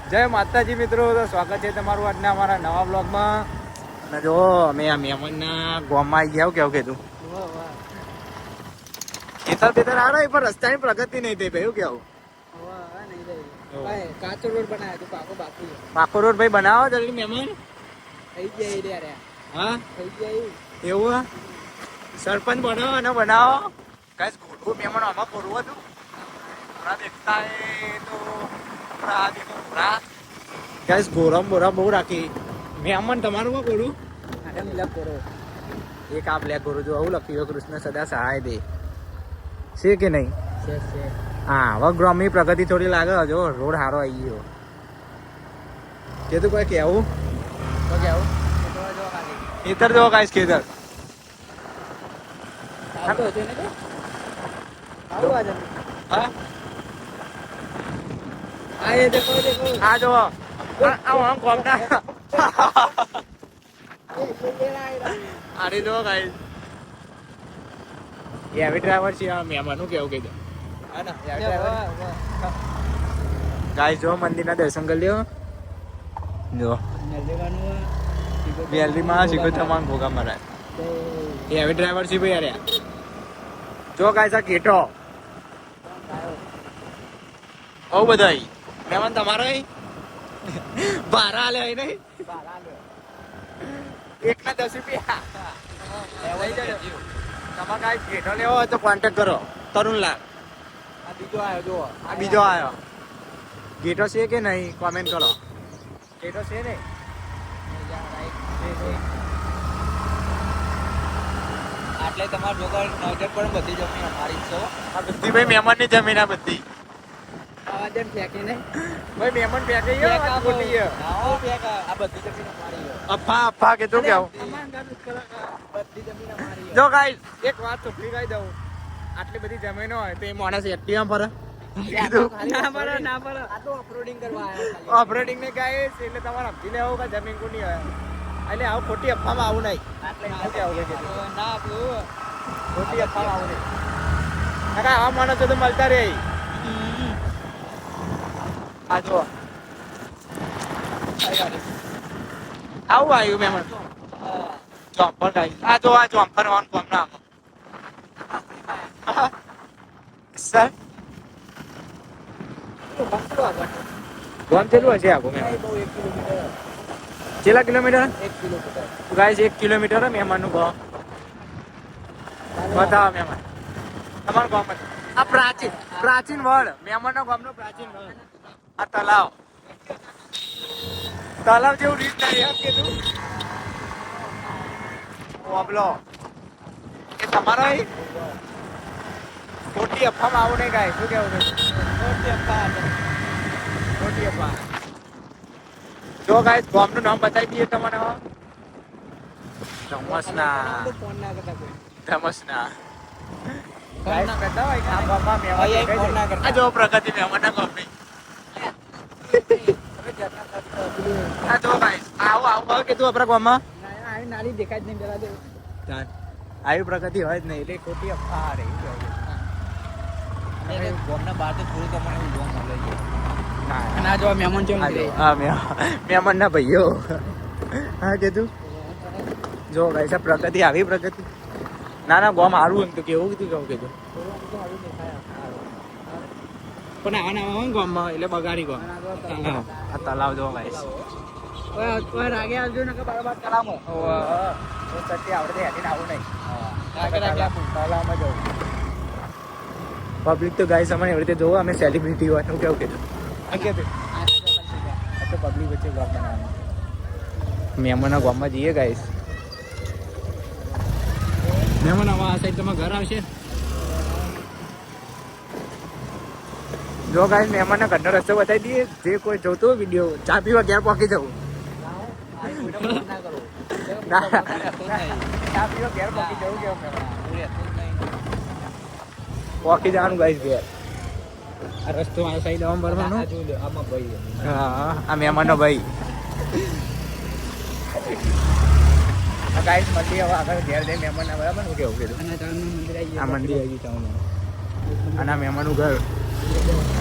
જય માતાજી મિત્રો, તો સ્વાગત છે તમારું આજના અમારા નવા બ્લોગમાં. અને જો અમે આ મહેમાનના ગામમાં આવી ગયા. કેવું કીધું ખેતર બેતર આવે પણ રસ્તાની પ્રગતિ નહીં થઈ ભાઈ. કેવું કાચો રોડ બનાવ્યો પાકો બાકી પાકો રોડ ભાઈ બનાવો જલ્દી. મહેમાન થઈ જાય હા થઈ જાય એવું હા સરપંચ બનાવો અને બનાવો કઈ ખોટું મહેમાન આમાં કરવું હતું. દેખતા તો ગાઈસ ગોરમ બોરા બહુ રાખી. મહેમાન તમારું શું કરું મિલાપ કરો એક આ બ્લેક કરું છું આવું લખ્યું કૃષ્ણ સદા સહાય દે છે કે નહીં. હા હવે ગ્રામની પ્રગતિ થોડી લાગે. જો રોડ સારો આવી ગયો. કીધું કોઈ કેવું ખેતર જો ગાઈસ ખેતર આ જો આરી જો ગાઈસ એવી ડ્રાઈવર છે આ મહેમાન નું કેવું કીધું. ગાઈસ જો મંદિરના દર્શન કરી લ્યો. જો વેલરીમાં શીખોત્તરમાં ભોગા મરાય એવી ડ્રાઈવર છે ભાઈ. યાર જો ગાઈસ આ કેટો બહુ બધા મહેમાન તમારો ભારા લે નહીં એક ના 10 રૂપિયા. તમારે કાંઈ ઘેટો લેવો હોય તો કોન્ટેક્ટ કરો તરુણલાલ. આ બીજો આવ્યો ઘેટો છે કે નહીં કોમેન્ટ કરો. ઘેટો છે ને આટલે તમારે જોગર નજર પણ બધી જમીન અમારી છે. આ બધી ભાઈ મહેમાનની જમીન. આ બધી આવાજન ફેંકી નહીં ભાઈ મહેમાન ફેંકે આ બધી જમીન અમારી અફા કે તું કેવું. બધી જમીન અમારી જો ગાઈસ એક વાત ચોખ્ખી કહી દઉં. આટલી બધી જમીનો હોય તો એ માણસ એક્ટિવા ફરે ના પર આ તો ઓફરોડિંગ કરવા આવ્યા ઓપરેટિંગ ને ગાઈસ એટલે તમારે સમજી લેવું કે જમીન કોની હોય. એટલે આવું ખોટી અફવામાં આવું નહીં. ના આપણું ખોટી અફવામાં આવું નહીં. આવા માણસો તો મળતા રહે. આ જો આવું આવ્યું મહેમાન ચોમ્પર ગાઈસ. આ જો આ ચોમ્પર વાન કોમ ના સર ગામ ચેલું હશે આખું મહેમાન. કેટલા કિલોમીટર? 1 કિલોમીટર ગાઈસ 1 કિલોમીટર મહેમાનનું ગામ. બતાવો મહેમાન તમારું ગામ. આ પ્રાચીન વડ મહેમાનના ગામનો પ્રાચીન વડ. આ તલાવ જેવું રીત નહીં એમ કીધું. ઓબલો એ તમારો ખોટી અફવામાં આવું નહીં ગાય. શું કેવું ખોટી અફવા. જો ગાય ગામનું નામ બતાવી દઈએ તમને. ધમસના આ જો પ્રગતિ મહેમાનના ગામની. આ જો ગાઈસ આવું કીધું આપણા ગામમાં નાની દેખાય જ નહીં પેલા તો આવી પ્રગતિ હોય જ નહીં. એટલે ખોટી અફવા રહી. ગામના બહાર તો થોડું તમને જોવા મળે છે. ના જો મહેમાન છે મહેમાન ના ભાઈઓ. હા કીધું જો ગાઈસ આ પ્રગતિ આવી પ્રગતિ. ના ગામ સારું એમ તો કેવું કીધું કેવું કીધું. પણ આવા ના હોય ગામમાં એટલે બગાડી ગામ. આ તલાવ જો ગાઈસ રાગે આવજો ને બરાબર કરામો આવડે હેઠી આવું નહીં. તલાવમાં જવું. પબ્લિક તો ગાઈસ અમારે એવી રીતે જોવો. અમે સેલિબ્રિટી હોય હું કેવું કીધું. તો પબ્લિક વચ્ચે બ્લોગ બનાવવાનો. મહેમાનના ગામમાં જઈએ ગાઈસ. મહેમાન આવા આ સાઈડ તમારા ઘર આવશે. જો ગાઈસ મહેમાનના ઘરનો રસ્તો બતાવી દઈએ. જે કોઈ જોતો હોય વિડીયો ચા પીવા ક્યાં પહોંચી જવું. ચા પીવા ઘેર પહોંચી જવું કેવું પહોંચી જવાનું ગાઈસ ઘેર. આ રસ્તો આ સાઈડ આમ ભરવાનો. આમાં ભાઈ હા આ મહેમાનનો ભાઈ. ગાઈસ મળીએ હવે આગળ ઘેર જઈ મહેમાનના. બરાબર હું કેવું કીધું. આ મંદિર આવી ગયું. અને આ મહેમાનનું ઘર.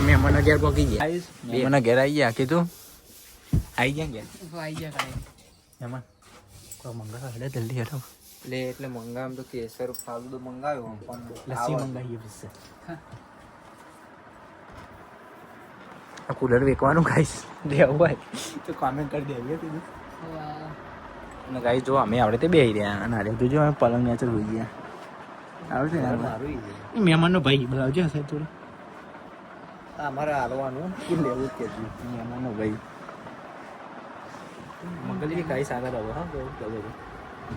મહેમાનના ઘેર પહોંચી ગયા. મહેમાનના ઘેર આવી ગયા કીધું. આવી ગયા ગયા આવી ગયા ખાલી એમાં કોઈ મંગાવો હેડે જલ્દી હેડો લે એટલે મંગાવ તો કેસર ફાલુદો મંગાવ્યો પણ લસ્સી મંગાવીએ પછી આ કુલર વેચવાનું ગાઈસ દેવું હોય તો કોમેન્ટ કરી દેવી કીધું અને ગાઈસ જો અમે આવડે તે બેહી રહ્યા અને આરે જોજો અમે પલંગ નેચર હોઈ ગયા આવડે ને મહેમાનનો ભાઈ બોલાવજો હશે થોડું અમારે હાલવાનું કે લેવું કે મહેમાનનો ભાઈ મંગલજી ગાઈસ આગળ આવો હા ચલો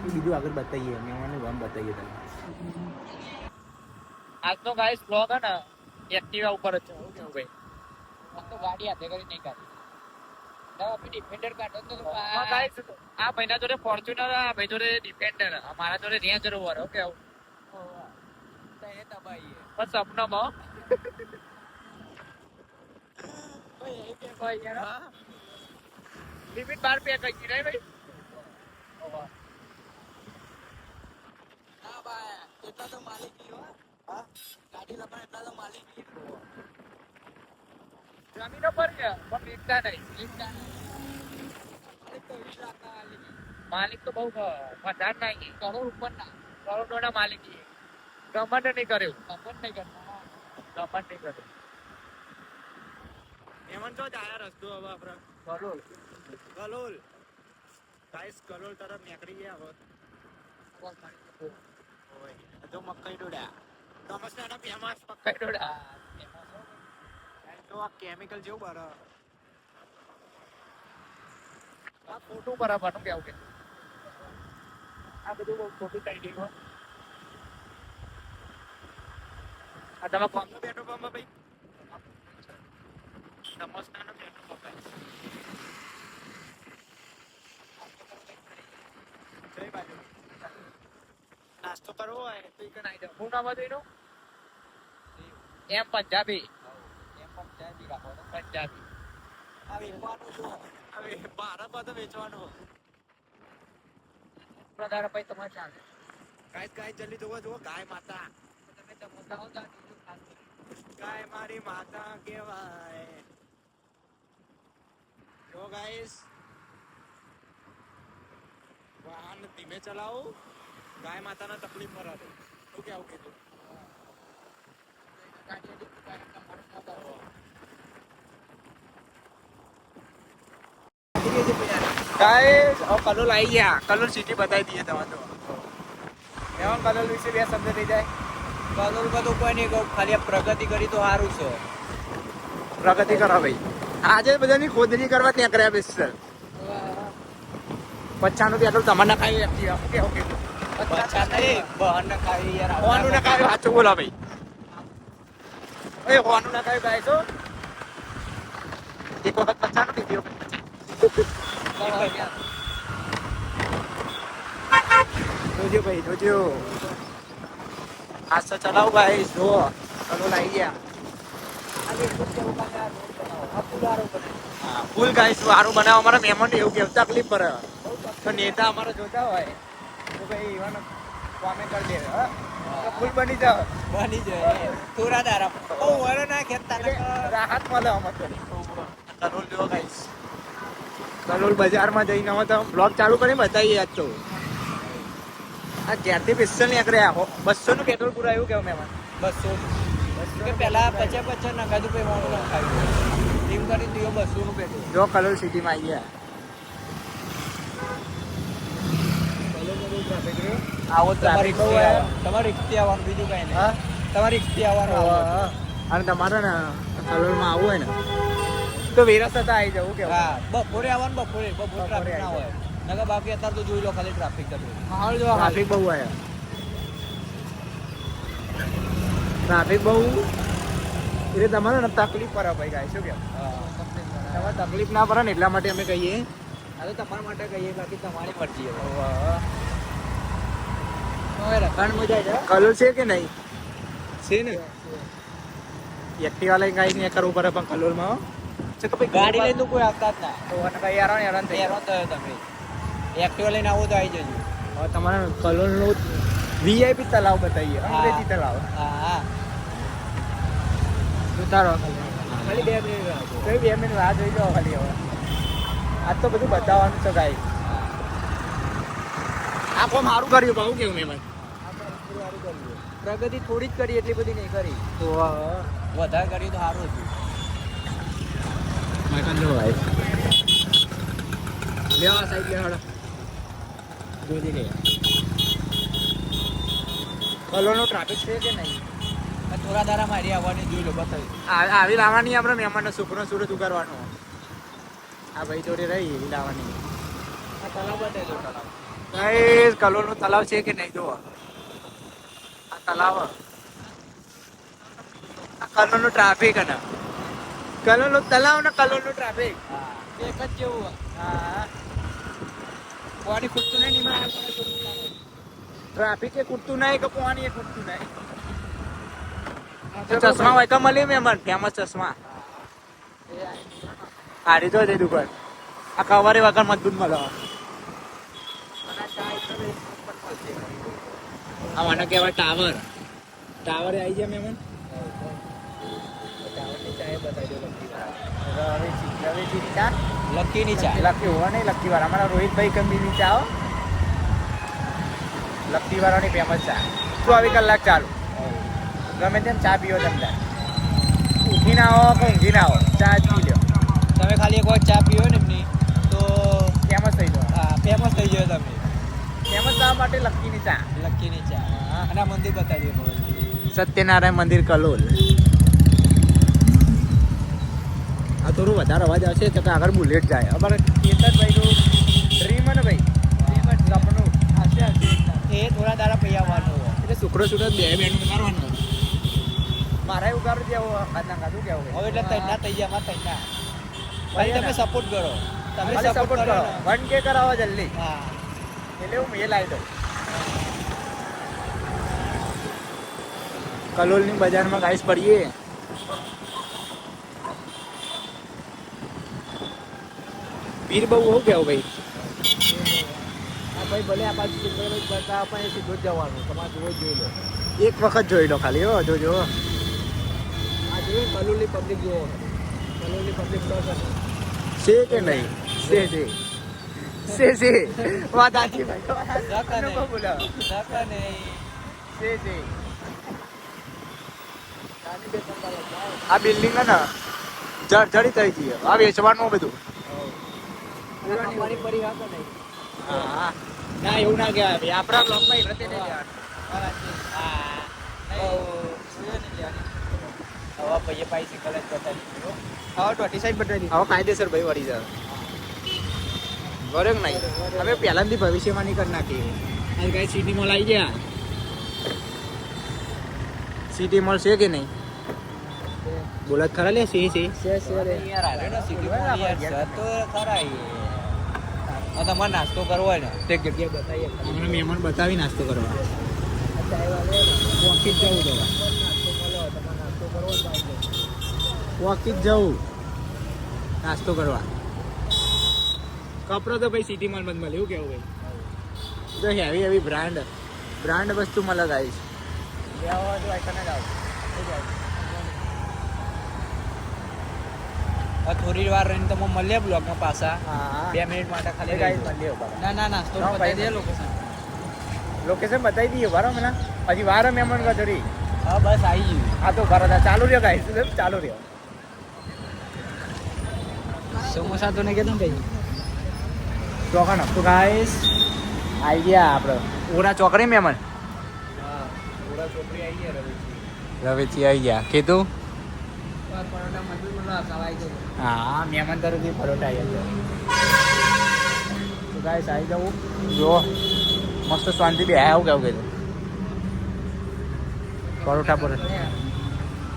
બીજું આગળ બતાવીએ મહેમાનનું ગામ બતાવીએ તમે આજનો ગાઈસ બ્લોગ હે ને એક્ટિવા ઉપર જ છે હું કેવું ભાઈ તો ગાડી હાથે કરી નહીં કાઢી આપણે ડિફેન્ડર કાઢો તો ગાઈસ આ ભાઈના જોડે ફોર્ચ્યુનર આ ભાઈ જોડે ડિફેન્ડર અમારા જોડે રેન્જ રોવર ઓકે આવું એ દબાઈએ બસ સપનામાં ઓય કે ભાઈ યાર લિમિટ 12 પે કરી રહી ભાઈ હા ભાઈ એટલા તો માલિકી હો હા ગાડી લપણ એટલા તો માલિકી જમીનો પર છે પણ એકતા નહીં માલિક તો બહુ વધાર નહીં કરોડ ઉપર ના કરોડોના માલિક ગમન નહીં કર્યું ગમન નહીં કર્યું એમન તો આયા રસ્તો હવે આપણે કલોલ ગાઈસ કલોલ તરફ નીકળી ગયા હવે તો મકાઈ ડોડા નમસ્કાર ફેમસ મકાઈ ડોડા તો આ કેમિકલ જેવું બરો આ ફોટો બરાબર નું કેવું કે આ બધું બહુ ખોટું થઈ ગયું આ તમે કોમનો પેટ્રોલ પંપ ભાઈ નમસ્કાર નો પેટ્રોલ પંપ જય બાજુ નાસ્તો કરવો હોય તો ઈ કનાઈ દો હું નામ હતું એનું એમ પંજાબી પંજાબી આ વેચવાનું છો હવે 12 પદ વેચવાનું પ્રધાન ભાઈ તમારે ચાલે ગાય જલ્દી જોવો ગાય માતા તમે ચમકાવો ગાય મારી માતા કહેવાય જો ગાઈસ વાહન ધીમે ચલાવો ગાય માતાને તકલીફ પડે શું કેવું કીધું ગાઈસ હવે કલોલ આવી ગયા કલોલ સિટી બતાવી દઈએ તમારે તો એમાં કલોલ વિશે બે શબ્દ થઈ જાય કલોલ બધું કોઈ નહીં કહું ખાલી પ્રગતિ કરી તો સારું છે પ્રગતિ કરો ભાઈ આજે બધાની ખોદણી કરવા ત્યાં કર્યા બેસર 50 નું પેટ્રોલ તમારે નખાવી આપતી ઓકે ઓકે 50 નહીં બહાર નખાવી યાર હોવાનું નખાવી સાચું બોલા ભાઈ એ હોવાનું નખાવી ગાય છો એક વખત 50 નું બીજી વખત જોજો ભાઈ જોજો આજ તો ચલાવો ભાઈ જો કલોલ આવી ગયા ફૂલ ગાઈસ સારું બનાવો અમારા મહેમાન એવું કેવું તકલીફ પડે તો નેતા અમારા જોતા હોય તો ભાઈ એવાનો કોમેન્ટ કરી દે હા ફૂલ બની જાય થોડા દારા ઓ વર ના ખેતા રાહત મળે અમારે કલોલ જો ગાઈસ કલોલ બજારમાં જઈને અમે તો બ્લોગ ચાલુ કરીને બતાવીએ આજ તો આ ક્યારથી પિસ્તલ નીકળ્યા 200 નું પેટ્રોલ પુરાયું કેવું મહેમાન 200 કે પેલા 50 નખાતું પછી મોડું નખાયું ટીમ કરી દીધો 200 નું પેટ્રોલ જો કલોલ સિટીમાં આવી ગયા આવો ટ્રાફિક તમારે રિક્ષથી આવવાનું બીજું કઈ નહીં હા તમારે રિક્ષથી આવવાનું અને તમારે ને કલોલમાં આવવું હોય ને તો વેરસ હતા આવી જવું કે હા બપોરે આવવાનું બપોરે ટ્રાફિક ના હોય નકર બાકી અત્યારે તો જોઈ લો ખાલી ટ્રાફિક માહોલ જો ટ્રાફિક બહુ આવ્યા ટ્રાફિક બહુ એટલે તમારે ને તકલીફ પડે ભાઈ ગાય શું કે તમારે તકલીફ ના પડે ને એટલા માટે અમે કહીએ આ તો તમારા માટે કહીએ બાકી તમારી મરજી રખાણ મજા છે કલર છે કે નહીં છે ને એક્ટિવા લઈને ગાઈ નહીં કરવું પડે પણ કલોલમાં છે તો ભાઈ ગાડી લઈને તો કોઈ આવતા જ ના તો કઈ હેરાન થઈ હેરાન થયો તમે એક્ટિવા લઈને આવો તો આવી જજો હવે તમારે કલોલનું વીઆઈપી તલાવ બતાવીએ અંગ્રેજી તલાવ હા ઉતારો ખાલી 2 મિનિટ રાહ જોઈ લો ખાલી હવે આજ તો બધું બતાવવાનું છે ગાઈસ. આ કોમ સારું કર્યું બહુ કેવું મેં પ્રગતિ થોડી જ કરી, એટલી બધી નહીં કરી. તો વધારે કરી તો સારું હતું. મેં જો ગાઈસ લેવા સાઈડ લેવાડો જોઈ લે. કલોનો ટ્રાફિક છે કે નહીં? થોડા દાડા મારી આવવાની જોઈ લો, બતાવી. આવી લાવવાની આપણે મહેમાનનો છોકરો સુરત ઉગારવાનો. આ ભાઈ જોડે રહી એવી લાવવાની. આ તલાવ બતાવી દો, તલાવ. ગાઈસ કલોલનું તલાવ છે કે નહીં જુઓ. આ તલાવ આ કલોલનું ટ્રાફિક અને કલોલનું તલાવ ને કલોલનું ટ્રાફિક હા, એક જ જેવું. હા પાણી ખૂટતું નહીં ટ્રાફિક એ ખૂટતું નહીં કે પાણી એ ખૂટતું નહીં. ચશ્મા હોય તો મળે મહેમાન ફેમસ ચશ્મા હારી તો દે દુકાન. આ કવારે વગર મજબૂત મળે. આ મને કહેવાય ટાવર. ટાવર આવી જાય મહેમાન. લક્કીની ચા. લકી હોવા નહીં લકી વાળા અમારા રોહિતભાઈ કંપનીની ચા હો. લકી વાળાની ફેમસ ચા 24 કલાક ચાલુ. ગમે તેમ ચા પીવો તમને. ઊંઘી ના આવો કે ઊંઘી ના આવો ચા જ પી લો. તમે ખાલી એક વાર ચા પીવો ને એમની તો ફેમસ થઈ જાવ. હા, ફેમસ થઈ જાય તમે. ફેમસ થવા માટે લક્કીની ચા. લક્કીની ચા. અને આ મંદિર બતાવી દો. સત્યનારાયણ મંદિર કલોલ. આ થોડું વધારે અવાજ આવશે તો કે આગળ બુલેટ જાય. અમારે કેતનભાઈનું ડ્રીમ ને ભાઈ સપનું હશે એ થોડા દાડા પૈ આવવાનું. એટલે શુક્ર સુરત બે બેન ઉતારવાનું. મારે ઉગાડું જેવું આજના કાઢું કેવું હવે એટલે તૈના થઈ ગયા, તૈના. ભાઈ તમે સપોર્ટ કરો. તમે સપોર્ટ સપોર્ટ કરો. કરો. 1K કરાવો જલ્દી. હા. એટલે હું મેલ આવી દઉં. કલોલની બજારમાં ગાઈસ પડીએ. ભીડ બહુ હોવું કેવું ભાઈ. હા ભાઈ, ભલે આ બાજુ સિંગલ કરતા પણ એ સીધું જ જવાનું. તમારે જોઈ જોઈ લો. એક વખત જોઈ લો ખાલી હો જોજો. આ જોયું કલોલની પબ્લિક જુઓ. કલોલની પબ્લિક તો છે કે નહીં? છે વાત સાચી ભાઈ. અનુભવ બોલો. છે આ બિલ્ડિંગ હે ને જર્જરી થઈ ગઈ. આ વેચવાનું બધું. અમારી પરિવાર તો નહીં. હા ના એવું ના કહેવાય ભાઈ. આપણા બ્લોકમાં રતે નહીં લેવાનું. હવે ભાઈએ પાઈ સિંગલ જ બતાવી દીધું. હવે 20 સાઈડ બતાવી દીધી. હવે કાયદેસર ભાઈ વળી જાય. બરોબર નહીં. હવે પહેલાંથી ભવિષ્યવાણી કરી નાખી. આજે કાંઈ સિટી મોલ આવી ગયા. સિટી મોલ છે કે નહીં? બોલત ખરા લે છે. યાર આવે ને સિટી માં યાર તો ખરા યાર. તમારે નાસ્તો કરવો હોય ને તો એક જગ્યાએ બતાવીએ. હમણાં મહેમાન બતાવી નાસ્તો કરવા. વોકી જ જવું દવા. વોકી જ જવું નાસ્તો કરવા. કપડો તો ભાઈ સિટી મોલ માં મળે એવું કેવું ભાઈ. તો હેવી હેવી બ્રાન્ડ વસ્તુ મળે ગાઈસ. થોડી વાર રહીને તમે મળીએ બ્લોકમાં પાછા. હા 2 મિનિટ માટે ખાલી ગાઈસ રહેજો. મળીએ. ના નાસ્તો ના, બતાવી ભાઈ. દે લોકેશન. લોકેશન બતાવી દઈએ બરાબર મને. હજી વાર મહેમાન કચોરી. હા બસ આવી ગયું. હા તો બરાબર ચાલુ રહ્યો ગાઈસ. ચાલુ રહ્યો. સમોસા તો નહીં કહેતો ને ભાઈ. ચોકણ તો ગાઈસ આવી ગયા આપણે ઓરા ચોકડી મહેમાન. હા ઓરા છોકરી આવી ગયા રવેચી આવી ગયા કીધું. પરોઠા મજબૂત મળવા ખવાઈ ગયો. હા મહેમાન તરફથી પરોઠા આવી ગયા. તો ગાઈસ આવી જવું જો મસ્ત શાંતિ બે આવું કેવું કીધું.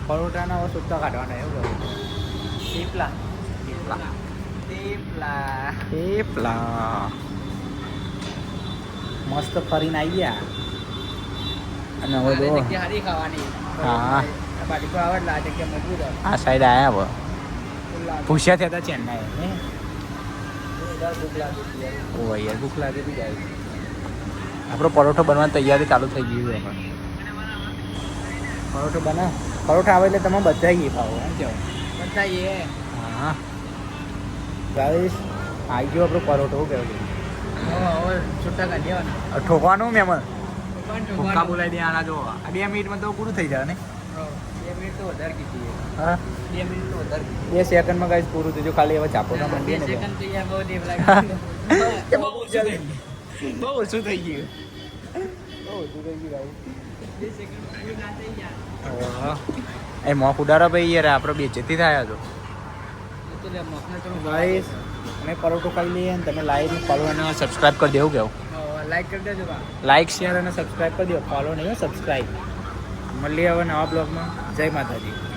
પરોઠાના હવે સુટ્ટા કાઢવાના એવું કહ્યું. થેપલા. મસ્ત ફરીને આવી ગયા. અને હવે જો જગ્યા સારી ખાવાની. હા આ બાજુ પર આવે એટલે આ જગ્યા મજબૂત આવે. આ સાઈડ આવ્યા હવે ફૂલ લાગે. પૂછ્યા થયા હતા ચેન્નાઈ. દર ભૂખ લાગી હતી યાર. ઓ યાર ભૂખ લાગી હતી ગાઈસ. આપણો પરોઠો બનવાની તૈયારી ચાલુ થઈ ગઈ છે. પરોઠો બનાવ. પરોઠા આવે એટલે તમે બધા ગઈ પાવો એમ કેવો. બતાઈએ. હા ગાઈસ આવી ગયો આપણો પરોઠો કેવું છૂટા કાઢી દેવાના ઠોકવાનું મેમન ભૂક્કા બોલાવી દે આના જો 2 મિનિટમાં તો પૂરું થઈ જાય ને 2 મિનિટ તો વધારે કીધી હા 2 મિનિટ તો વધારે કીધી 2 સેકન્ડમાં ગાઈસ પૂરું થઈ ગયું ખાલી હવે ચાપોટા માંડીએ ને સેકન્ડ તો યાર બહુ દેવ લાગે બહુ ઓછું થઈ ગયું બહુ ઓછું થઈ ગયું ગાઈસ 2 સેકન્ડ પૂરું ના થઈ ગયા એ મોક ઉડાડો ભાઈ યાર આપણો બેચેતી થાય તો તો લે મખને તો ગાઈસ અમે પરોઠો ખાઈ લઈએ અને તમે લાઈક ફોલો અને સબસ્ક્રાઇબ કરી દેવું કેવું લાઈક કરી દેજો બા લાઈક શેર અને સબસ્ક્રાઇબ કરી દો ફોલો નહીં સબસ્ક્રાઇબ મળીએ હવે નવા બ્લોગમાં જય માતાજી